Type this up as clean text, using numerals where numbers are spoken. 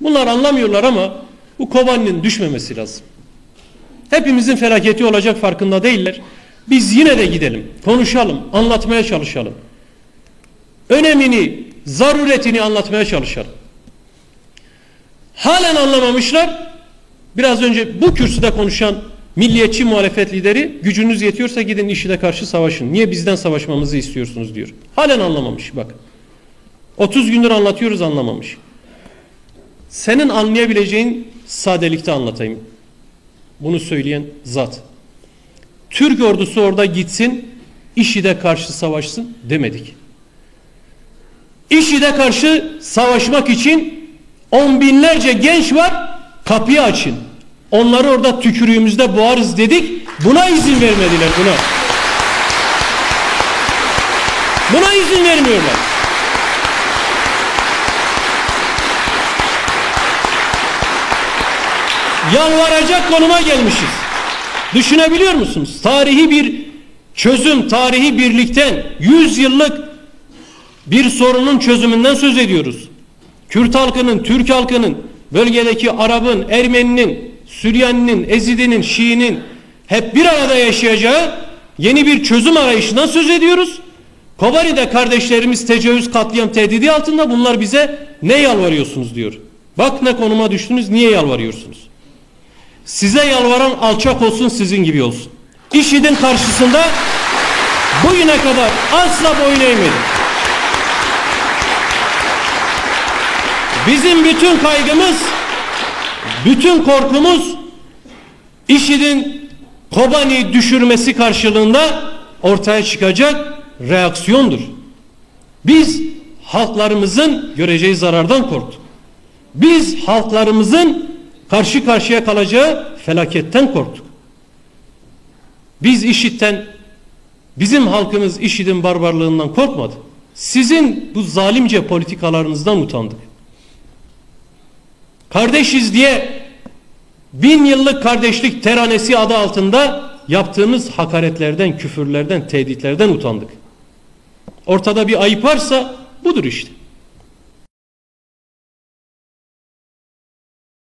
Bunlar anlamıyorlar ama bu Kobani'nin düşmemesi lazım. Hepimizin felaketi olacak, farkında değiller. Biz yine de gidelim, konuşalım, anlatmaya çalışalım. Önemini, zaruretini anlatmaya çalışalım. Halen anlamamışlar. Biraz önce bu kürsüde konuşan milliyetçi muhalefet lideri, gücünüz yetiyorsa gidin IŞİD'e karşı savaşın. Niye bizden savaşmamızı istiyorsunuz diyor. Halen anlamamış bak. 30 gündür anlatıyoruz, anlamamış. Senin anlayabileceğin sadelikte anlatayım. Bunu söyleyen zat. Türk ordusu orada gitsin, IŞİD'e karşı savaşsın demedik. IŞİD'e karşı savaşmak için on binlerce genç var, kapıyı açın. Onları orada tükürüğümüzde boğarız dedik. Buna izin vermediler, buna. Buna izin vermiyorlar. Yalvaracak konuma gelmişiz. Düşünebiliyor musunuz? Tarihi bir çözüm, tarihi birlikten, 100 yıllık bir sorunun çözümünden söz ediyoruz. Kürt halkının, Türk halkının, bölgedeki Arap'ın, Ermeninin, Süryaninin, Ezidinin, Şii'nin hep bir arada yaşayacağı yeni bir çözüm arayışından söz ediyoruz. Kobani'de kardeşlerimiz tecavüz, katliam tehdidi altında, bunlar bize ne yalvarıyorsunuz diyor. Bak ne konuma düştünüz, niye yalvarıyorsunuz? Size yalvaran alçak olsun, sizin gibi olsun. IŞİD'in karşısında bugüne kadar asla boyun eğmedi. Bizim bütün kaygımız, bütün korkumuz IŞİD'in Kobani'yi düşürmesi karşılığında ortaya çıkacak reaksiyondur. Biz halklarımızın göreceği zarardan korktuk. Biz halklarımızın karşı karşıya kalacağı felaketten korktuk. Biz IŞİD'den, bizim halkımız IŞİD'in barbarlığından korkmadı. Sizin bu zalimce politikalarınızdan utandık. Kardeşiz diye 1000 yıllık kardeşlik teranesi adı altında yaptığınız hakaretlerden, küfürlerden, tehditlerden utandık. Ortada bir ayıp varsa budur işte.